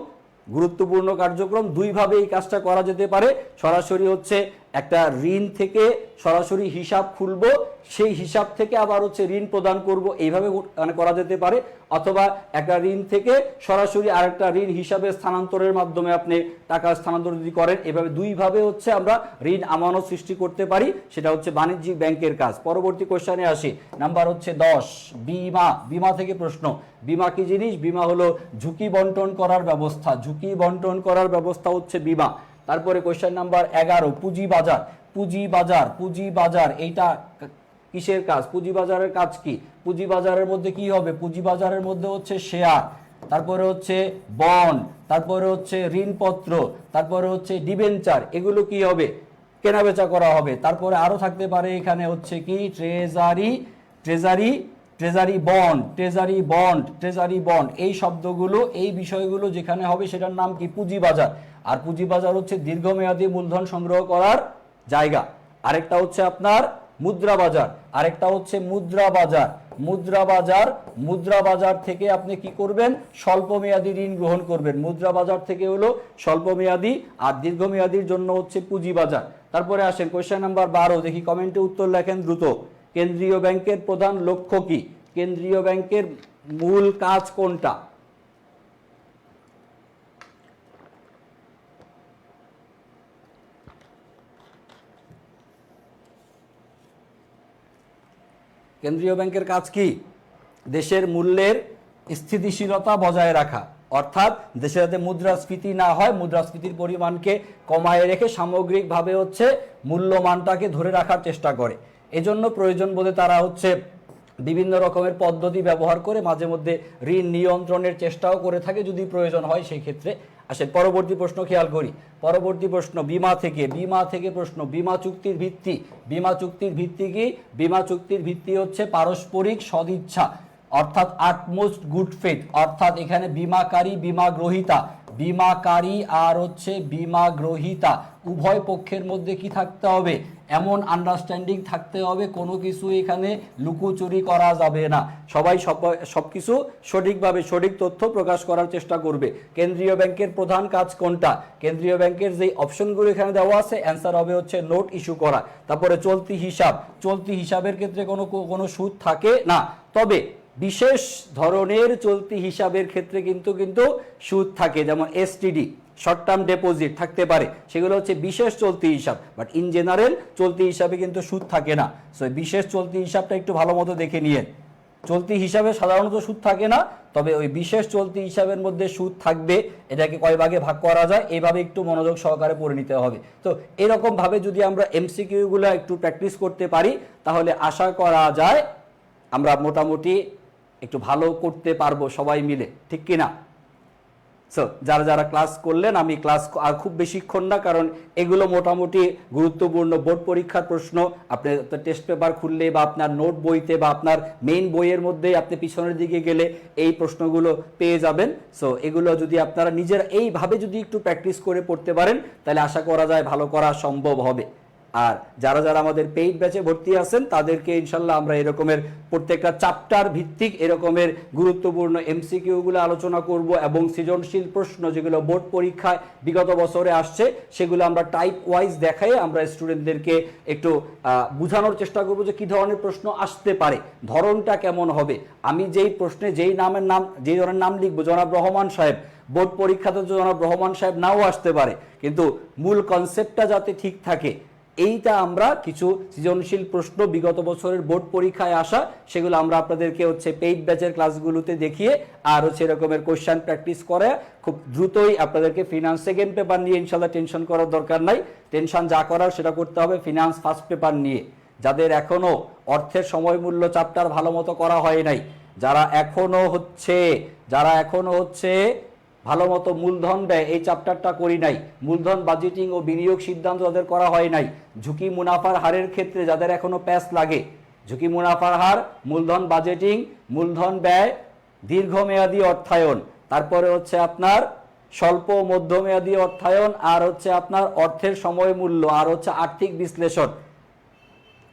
Speaker 1: গুরুত্বপূর্ণ কার্যক্রম। দুইভাবে এই কাজটা করা যেতে পারে। সরাসরি হচ্ছে একটা ঋণ থেকে সরাসরি হিসাব খুলবো, সেই হিসাব থেকে আবার হচ্ছে ঋণ প্রদান করব, এইভাবে মানে করা যেতে পারে। অথবা একটা ঋণ থেকে সরাসরি আরেকটা ঋণ হিসাবে স্থানান্তরের মাধ্যমে আপনি টাকা স্থানান্তর যদি করেন, এভাবে দুইভাবে হচ্ছে আমরা ঋণ আমানত সৃষ্টি করতে পারি। সেটা হচ্ছে বাণিজ্যিক ব্যাংকের কাজ। পরবর্তী কোশ্চেনে আসি, নাম্বার হচ্ছে 10, বীমা। বীমা থেকে প্রশ্ন। বীমা কি জিনিস? বীমা হলো ঝুঁকি বন্টন করার ব্যবস্থা। ঝুঁকি বন্টন করার ব্যবস্থা হচ্ছে বীমা। তারপরে কোশ্চেন নাম্বার 11, পুঁজিবাজার। পুঁজিবাজার, পুঁজিবাজার এইটা কিসের কাজ? পুঁজিবাজারের কাজ কি? পুঁজিবাজারের মধ্যে কি হবে? পুঁজিবাজারের মধ্যে হচ্ছে শেয়ার, তারপরে হচ্ছে বন্ড, তারপরে হচ্ছে ঋণপত্র, তারপরে হচ্ছে ডিবেঞ্চার, এগুলো কি হবে? কেনাবেচা করা হবে। তারপরে আরো থাকতে পারে এখানে হচ্ছে কি treasury, treasury treasury bond, treasury bond, treasury bond, এই শব্দগুলো, এই বিষয়গুলো যেখানে হবে সেটার নাম কি? পুঁজিবাজার। আর পুঁজিবাজার হচ্ছে দীর্ঘমেয়াদী মূলধন সংগ্রহ করার জায়গা। আরেকটা হচ্ছে আপনার মুদ্রা বাজার, আরেকটা হচ্ছে মুদ্রা বাজার। মুদ্রা বাজার, মুদ্রা বাজার থেকে আপনি কি করবেন? স্বল্প মেয়াদী ঋণ গ্রহণ করবেন। মুদ্রা বাজার থেকে হলো স্বল্প মেয়াদী, আর দীর্ঘমেয়াদীর জন্য হচ্ছে পুঁজিবাজার। তারপরে আসেন কোয়েশ্চেন নাম্বার 12, দেখি কমেন্টে উত্তর লেখেন দ্রুত। কেন্দ্রীয় ব্যাংকের প্রধান লক্ষ্য কি? কেন্দ্রীয় ব্যাংকের মূল কাজ কোনটা? কেন্দ্রীয় ব্যাংকের কাজ কি? দেশের মূল্যের স্থিতিশীলতা বজায় রাখা, অর্থাৎ দেশে যাতে মুদ্রাস্ফীতি না হয়, মুদ্রাস্ফীতির পরিমাণকে কমায় রেখে সামগ্রিকভাবে হচ্ছে মূল্যমানটাকে ধরে রাখার চেষ্টা করে। এজন্য প্রয়োজন বোধে তারা হচ্ছে বিভিন্ন রকমের পদ্ধতি ব্যবহার করে মাঝে মধ্যে ঋণ নিয়ন্ত্রণের চেষ্টাও করে থাকে যদি প্রয়োজন হয় সেই ক্ষেত্রে। আসে পরবর্তী প্রশ্ন খেয়াল করি। পরবর্তী প্রশ্ন বিমা থেকে, বিমা থেকে প্রশ্ন। বিমা চুক্তির ভিত্তি, বিমা চুক্তির ভিত্তি কি? বিমা চুক্তির ভিত্তি হচ্ছে পারস্পরিক সদিচ্ছা, অর্থাৎ আটমোস্ট গুড ফেথ, অর্থাৎ এখানে বিমাকারী, বিমা গ্রহীতা, বিমাকারী আর হচ্ছে বিমা গ্রহীতা উভয় পক্ষের মধ্যে কি থাকতে হবে? এমন আন্ডারস্ট্যান্ডিং থাকতে হবে, কোনো কিছু এখানে লুকোচুরি করা যাবে না, সবাই সবকিছু সঠিকভাবে সঠিক তথ্য প্রকাশ করার চেষ্টা করবে। কেন্দ্রীয় ব্যাংকের প্রধান কাজ কোনটা? কেন্দ্রীয় ব্যাংকের যে অপশনগুলো এখানে দেওয়া আছে অ্যান্সার হবে হচ্ছে নোট ইস্যু করা। তারপরে চলতি হিসাব, চলতি হিসাবের ক্ষেত্রে কোনো সুদ থাকে না, তবে বিশেষ ধরনের চলতি হিসাবের ক্ষেত্রে কিন্তু সুদ থাকে, যেমন এসটিডি, শর্ট টার্ম ডিপোজিট থাকতে পারে, সেগুলো হচ্ছে বিশেষ চলতি হিসাব। বাট ইন জেনারেল চলতি হিসাবে কিন্তু সুদ থাকে না। সো বিশেষ চলতি হিসাবটা একটু ভালো মতো দেখে নিয়েন। চলতি হিসাবে সাধারণত সুদ থাকে না, তবে ওই বিশেষ চলতি হিসাবের মধ্যে সুদ থাকবে। এটাকে কয় ভাগে ভাগ করা যায় এইভাবে একটু মনোযোগ সহকারে পড়ে নিতে হবে। তো এরকম ভাবে যদি আমরা এমসিকিউগুলো একটু প্র্যাকটিস করতে পারি তাহলে আশা করা যায় আমরা মোটামুটি একটু ভালো করতে পারবো সবাই মিলে, ঠিক কিনা? সো যারা যারা ক্লাস করলেন, আমি ক্লাস আর খুব বেশিক্ষণ না, কারণ এগুলো মোটামুটি গুরুত্বপূর্ণ বোর্ড পরীক্ষার প্রশ্ন। আপনি টেস্ট পেপার খুললে বা আপনার নোট বইতে বা আপনার মেইন বইয়ের মধ্যে আপনি পিছনের দিকে গেলে এই প্রশ্নগুলো পেয়ে যাবেন। সো এগুলো যদি আপনারা নিজেরা এইভাবে যদি একটু প্র্যাকটিস করে পড়তে পারেন তাহলে আশা করা যায় ভালো করা সম্ভব হবে। আর যারা যারা আমাদের পেইড ব্যাচে ভর্তি আছেন তাদেরকে ইনশাল্লাহ আমরা এরকমের প্রত্যেকটা চ্যাপ্টার ভিত্তিক এরকমের গুরুত্বপূর্ণ এমসিকিউগুলো আলোচনা করব, এবং সৃজনশীল প্রশ্ন যেগুলো বোর্ড পরীক্ষায় বিগত বছরে আসছে সেগুলো আমরা টাইপ ওয়াইজ দেখাই আমরা স্টুডেন্টদেরকে একটু বোঝানোর চেষ্টা করব যে কী ধরনের প্রশ্ন আসতে পারে, ধরনটা কেমন হবে। আমি যেই প্রশ্নে যেই ধরনের নাম লিখবো, জনাব রহমান সাহেব, বোর্ড পরীক্ষাতে জনাব রহমান সাহেব নাও আসতে পারে, কিন্তু মূল কনসেপ্টটা যাতে ঠিক থাকে এইটা আমরা কিছু সৃজনশীল প্রশ্ন বিগত বছরের বোর্ড পরীক্ষায় আসা সেগুলো আমরা আপনাদেরকে হচ্ছে পেইড ব্যাচের ক্লাসগুলোতে দেখিয়ে আর হচ্ছে এরকমের কোশ্চেন প্র্যাকটিস করে খুব দ্রুতই আপনাদেরকে ফিনান্স সেকেন্ড পেপার নিয়ে ইনশাল্লাহ টেনশন করার দরকার নাই। টেনশন যা করার সেটা করতে হবে ফিনান্স ফার্স্ট পেপার নিয়ে। যাদের এখনো অর্থের সময় মূল্য চ্যাপ্টার ভালো মতো করা হয় নাই, যারা এখনো হচ্ছে ভালো মতো মূলধন ব্যয় এই চ্যাপ্টারটা করি নাই, মূলধন বাজেটিং ও বিনিয়োগ সিদ্ধান্ত যাদের করা হয় নাই, ঝুঁকি মুনাফার হারের ক্ষেত্রে যাদের এখনো প্যাচ লাগে, ঝুঁকি মুনাফার হার, মূলধন বাজেটিং, মূলধন ব্যয়, দীর্ঘমেয়াদী অর্থায়ন, তারপরে হচ্ছে আপনার স্বল্প মধ্যমেয়াদী অর্থায়ন, আর হচ্ছে আপনার অর্থের সময় মূল্য, আর হচ্ছে আর্থিক বিশ্লেষণ।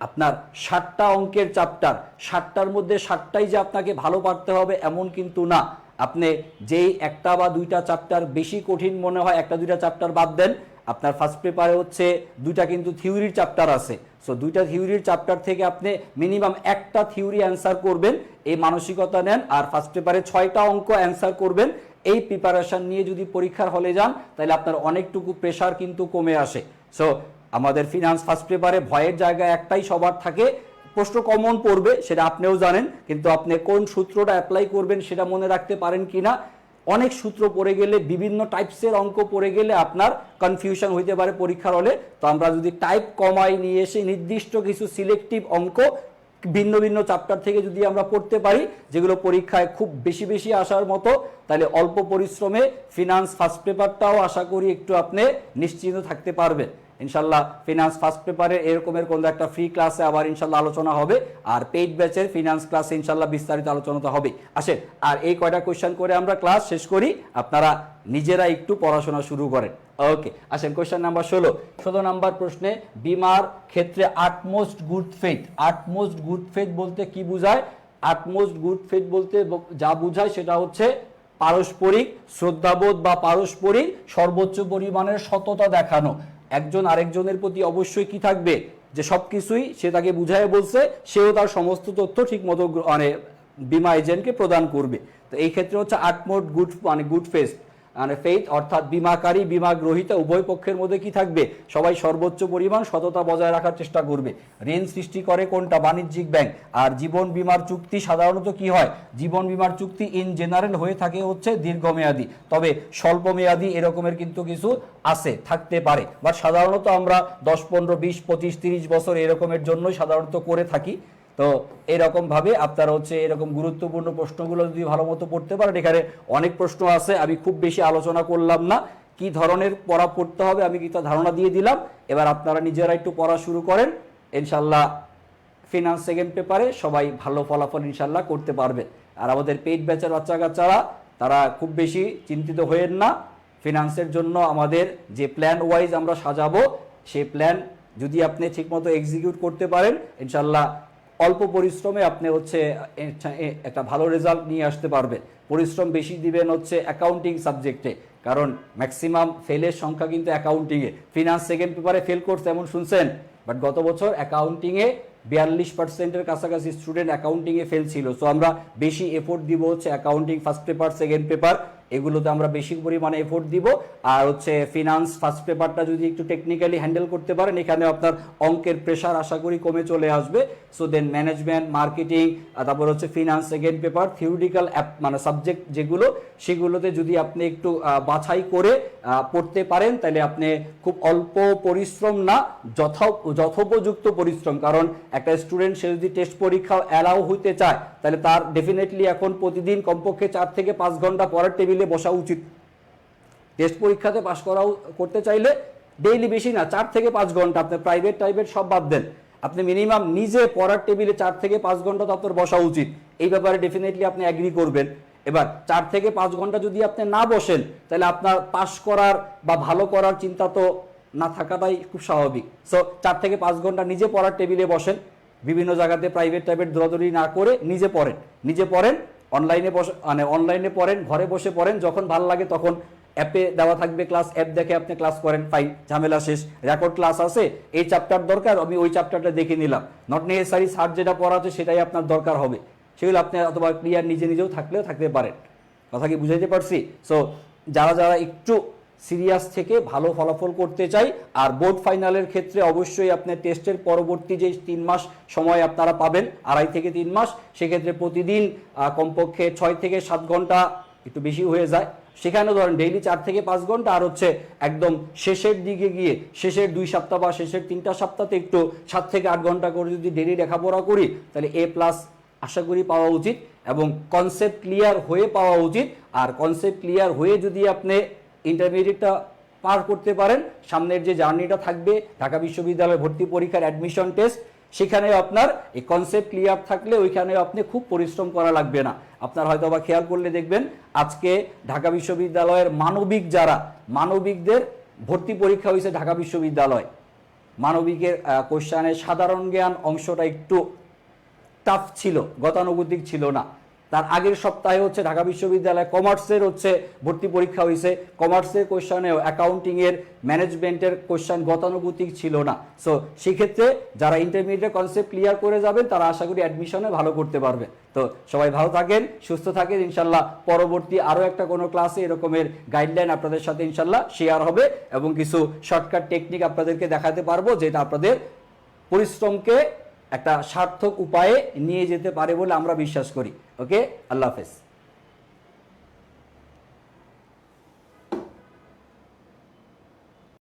Speaker 1: আপনার 60টা অঙ্কের চ্যাপ্টার, 60টার মধ্যে 60টাই যে আপনাকে ভালো পারতে হবে এমন কিন্তু না। আপনি যেই একটা বা দুইটা চ্যাপ্টার বেশি কঠিন মনে হয় একটা দুইটা চ্যাপ্টার বাদ দেন। আপনার ফার্স্ট পেপারে হচ্ছে দুইটা কিন্তু থিওরির চ্যাপ্টার আছে, সো দুইটা থিওরির চ্যাপ্টার থেকে আপনি মিনিমাম একটা থিওরি অ্যান্সার করবেন, এই মানসিকতা নেন। আর ফার্স্ট পেপারে 6টা অঙ্ক অ্যান্সার করবেন। এই প্রিপারেশন নিয়ে যদি পরীক্ষার হলে যান তাহলে আপনার অনেকটুকু প্রেশার কিন্তু কমে আসে। সো আমাদের ফিনান্স ফার্স্ট পেপারে ভয়ের জায়গায় একটাই সবার থাকে, প্রশ্ন কমন পড়বে সেটা আপনিও জানেন, কিন্তু আপনি কোন সূত্রটা অ্যাপ্লাই করবেন সেটা মনে রাখতে পারেন কিনা। অনেক সূত্র পড়ে গেলে, বিভিন্ন টাইপসের অঙ্ক পড়ে গেলে আপনার কনফিউশন হইতে পারে পরীক্ষার হলে। তো আমরা যদি টাইপ কমাই নিয়ে এসে নির্দিষ্ট কিছু সিলেক্টিভ অঙ্ক ভিন্ন ভিন্ন চ্যাপ্টার থেকে যদি আমরা পড়তে পারি, যেগুলো পরীক্ষায় খুব বেশি বেশি আসার মতো, তাহলে অল্প পরিশ্রমে ফিনান্স ফার্স্ট পেপারটাও আশা করি একটু আপনি নিশ্চিন্ত থাকতে পারবেন ইনশাল্লাহ। ফিনান্স ফার্স্ট পেপারে এরকমের কোনো একটা ফ্রি ক্লাসে আবার ইনশাল্লাহ আলোচনা হবে, আর পেইড ব্যাচের ফিনান্স ক্লাসে ইনশাল্লাহ বিস্তারিত আলোচনা তো হবে। আসেন আর এই কয়টা কোয়েশ্চেন করে আমরা ক্লাস শেষ করি, আপনারা নিজেরা একটু পড়াশোনা শুরু করেন। ওকে, আসেন কোয়েশ্চেন নাম্বার 16 নাম্বার প্রশ্নে, বিমার ক্ষেত্রে utmost good faith. Utmost good faith বলতে কি বোঝায়? আটমোস্ট গুড ফেথ বলতে যা বোঝায় সেটা হচ্ছে পারস্পরিক শ্রদ্ধাবোধ বা পারস্পরিক সর্বোচ্চ পরিমাণের সততা দেখানো। একজন আরেকজনের প্রতি অবশ্যই কি থাকবে, যে সবকিছুই সে তাকে বুঝায় বলছে, সেও তার সমস্ত তথ্য ঠিক মতো মানে বিমা এজেন্টকে প্রদান করবে। তো এই ক্ষেত্রে হচ্ছে আটমোস্ট গুড মানে গুড ফেথ মানে ফেথ, অর্থাৎ বিমাকারী বিমা গ্রহীতা উভয় পক্ষের মধ্যে কি থাকবে, সবাই সর্বোচ্চ পরিমাণ সততা বজায় রাখার চেষ্টা করবে। ঋণ সৃষ্টি করে কোনটা? বাণিজ্যিক ব্যাংক। আর জীবন বীমার চুক্তি সাধারণত কি হয়? জীবন বীমার চুক্তি ইন জেনারেল হয়ে থাকে হচ্ছে দীর্ঘমেয়াদী, তবে স্বল্প মেয়াদী এরকমের কিন্তু কিছু আছে, থাকতে পারে, বাট সাধারণত আমরা 10, 15, 20, 25, 30 বছর এরকমের জন্যই সাধারণত করে থাকি। তো এরকমভাবে আপনারা হচ্ছে এরকম গুরুত্বপূর্ণ প্রশ্নগুলো যদি ভালো মতো পড়তে পারেন, এখানে অনেক প্রশ্ন আছে, আমি খুব বেশি আলোচনা করলাম না, কি ধরনের পড়া পড়তে হবে আমি কি তা ধারণা দিয়ে দিলাম। এবার আপনারা নিজেরা একটু পড়া শুরু করেন, ইনশাল্লাহ ফিনান্স সেকেন্ড পেপারে সবাই ভালো ফলাফল ইনশাল্লাহ করতে পারবে। আর আমাদের পেইড ব্যাচের বাচ্চা কাচ্চারা তারা খুব বেশি চিন্তিত হয়েন না, ফিনান্সের জন্য আমাদের যে প্ল্যান ওয়াইজ আমরা সাজাবো, সেই প্ল্যান যদি আপনি ঠিকমতো এক্সিকিউট করতে পারেন, ইনশাল্লাহ অল্প পরিশ্রমে আপনি হচ্ছে একটা ভালো রেজাল্ট নিয়ে আসতে পারবেন। পরিশ্রম বেশি দিবেন হচ্ছে অ্যাকাউন্টিং সাবজেক্টে, কারণ ম্যাক্সিমাম ফেলের সংখ্যা কিন্তু অ্যাকাউন্টিংয়ে। ফিনান্স সেকেন্ড পেপারে ফেল করছে এমন শুনছেন, বাট গত বছর অ্যাকাউন্টিংয়ে 42%-এর কাছাকাছি স্টুডেন্ট অ্যাকাউন্টিংয়ে ফেল ছিল। সো আমরা বেশি এফোর্ট দিব হচ্ছে accounting first paper second paper, এগুলোতে আমরা বেশি পরিমাণে এফোর্ট দিব। আর হচ্ছে ফিনান্স ফার্স্ট পেপারটা যদি একটু টেকনিক্যালি হ্যান্ডেল করতে পারেন, এখানে আপনার অঙ্কের প্রেশার আশা করি কমে চলে আসবে। সো দেন ম্যানেজমেন্ট, মার্কেটিং, তারপর হচ্ছে ফিনান্স সেকেন্ড পেপার, থিওরিটিক্যাল মানে সাবজেক্ট যেগুলো, সেগুলোতে যদি আপনি একটু বাছাই করে পড়তে পারেন, তাহলে আপনি খুব অল্প পরিশ্রম না, যথোপযুক্ত পরিশ্রম। কারণ একটা স্টুডেন্ট সে যদি টেস্ট পরীক্ষা অ্যালাউ হইতে চায়, তাহলে তার ডেফিনেটলি এখন প্রতিদিন কমপক্ষে 4 থেকে 5 ঘন্টা পড়ার টেবিলে বসা উচিত। টেস্ট পরীক্ষাতে পাশ করতে চাইলে ডেইলি বেশি না, 4 থেকে 5 ঘন্টা, আপনি প্রাইভেট টাইভেট সব বাদ দেন, আপনি মিনিমাম নিজে পড়ার টেবিলে 4 থেকে 5 ঘন্টা তো আপনার বসা উচিত। এই ব্যাপারে ডেফিনেটলি আপনি অ্যাগ্রি করবেন। এবার 4 থেকে 5 ঘন্টা যদি আপনি না বসেন, তাহলে আপনার পাশ করার বা ভালো করার চিন্তা তো না থাকাটাই খুব স্বাভাবিক। সো 4 থেকে 5 ঘন্টা নিজে পড়ার টেবিলে বসেন, বিভিন্ন জায়গাতে প্রাইভেট টাইভেট দৌড়াদৌড়ি না করে নিজে পড়েন, অনলাইনে মানে অনলাইনে পড়েন, ঘরে বসে পড়েন, যখন ভালো লাগে তখন অ্যাপে দেওয়া থাকবে ক্লাস, অ্যাপ দেখে আপনি ক্লাস করেন, ফাইন, ঝামেলা শেষ। রেকর্ড ক্লাস আছে, এই চ্যাপ্টার দরকার, আমি ওই চ্যাপ্টারটা দেখে নিলাম, নট নেসেসারি স্যার যেটা পড়াচ্ছে সেটাই আপনার দরকার হবে, সেগুলো আপনি অথবা ক্লিয়ার নিজেও থাকতে পারেন। কথা কি বুঝাইতে পারছি? সো যারা একটু সিরিয়াস থেকে ভালো ফলাফল করতে চাই, আর বোর্ড ফাইনালের ক্ষেত্রে অবশ্যই আপনার টেস্টের পরবর্তী যে 3 মাস সময় আপনারা পাবেন, 2.5 থেকে 3 মাস, সেক্ষেত্রে প্রতিদিন কমপক্ষে 6 থেকে 7 ঘন্টা, একটু বেশি হয়ে যায়, সেখানে ধরেন ডেইলি 4 থেকে 5 ঘন্টা, আর হচ্ছে একদম শেষের দিকে গিয়ে শেষের 2 সপ্তাহ বা শেষের 3টা সপ্তাহে একটু 7 থেকে 8 ঘন্টা করে যদি ডেইলি লেখাপড়া করি, তাহলে A+ আশা করি পাওয়া উচিত, এবং কনসেপ্ট ক্লিয়ার হয়ে পাওয়া উচিত। আর কনসেপ্ট ক্লিয়ার হয়ে যদি আপনি ইন্টারমিডিয়েটটা পার করতে পারেন, সামনের যে জার্নিটা থাকবে ঢাকা বিশ্ববিদ্যালয়ের ভর্তি পরীক্ষার অ্যাডমিশন টেস্ট, সেখানে আপনার এই কনসেপ্ট ক্লিয়ার থাকলে ওইখানে আপনি খুব পরিশ্রম করা লাগবে না। আপনার হয়তো বা খেয়াল করলে দেখবেন, আজকে ঢাকা বিশ্ববিদ্যালয়ের মানবিকদের ভর্তি পরীক্ষা হয়েছে ঢাকা বিশ্ববিদ্যালয়। মানবিকের কোশ্চেনের সাধারণ জ্ঞান অংশটা একটু টাফ ছিল, গতানুগতিক ছিল না। তার আগের সপ্তাহে হচ্ছে ঢাকা বিশ্ববিদ্যালয় কমার্সের হচ্ছে ভর্তি পরীক্ষা হয়েছে, কমার্সের কোশ্চেনেও অ্যাকাউন্টিংয়ের, ম্যানেজমেন্টের কোশ্চেন গতানুগতিক ছিল না। সো সেক্ষেত্রে যারা ইন্টারমিডিয়েট কনসেপ্ট ক্লিয়ার করে যাবেন, তারা আশা করি অ্যাডমিশনে ভালো করতে পারবে। তো সবাই ভালো থাকেন, সুস্থ থাকেন, ইনশাল্লাহ পরবর্তী আরও একটা কোনো ক্লাসে এরকমের গাইডলাইন আপনাদের সাথে ইনশাল্লাহ শেয়ার হবে, এবং কিছু শর্টকাট টেকনিক আপনাদেরকে দেখাতে পারবো, যেটা আপনাদের পরিশ্রমকে একটা সার্থক উপায়ে নিয়ে যেতে পারে বলে আমরা বিশ্বাস করি। ওকে, আল্লাহ হাফেজ।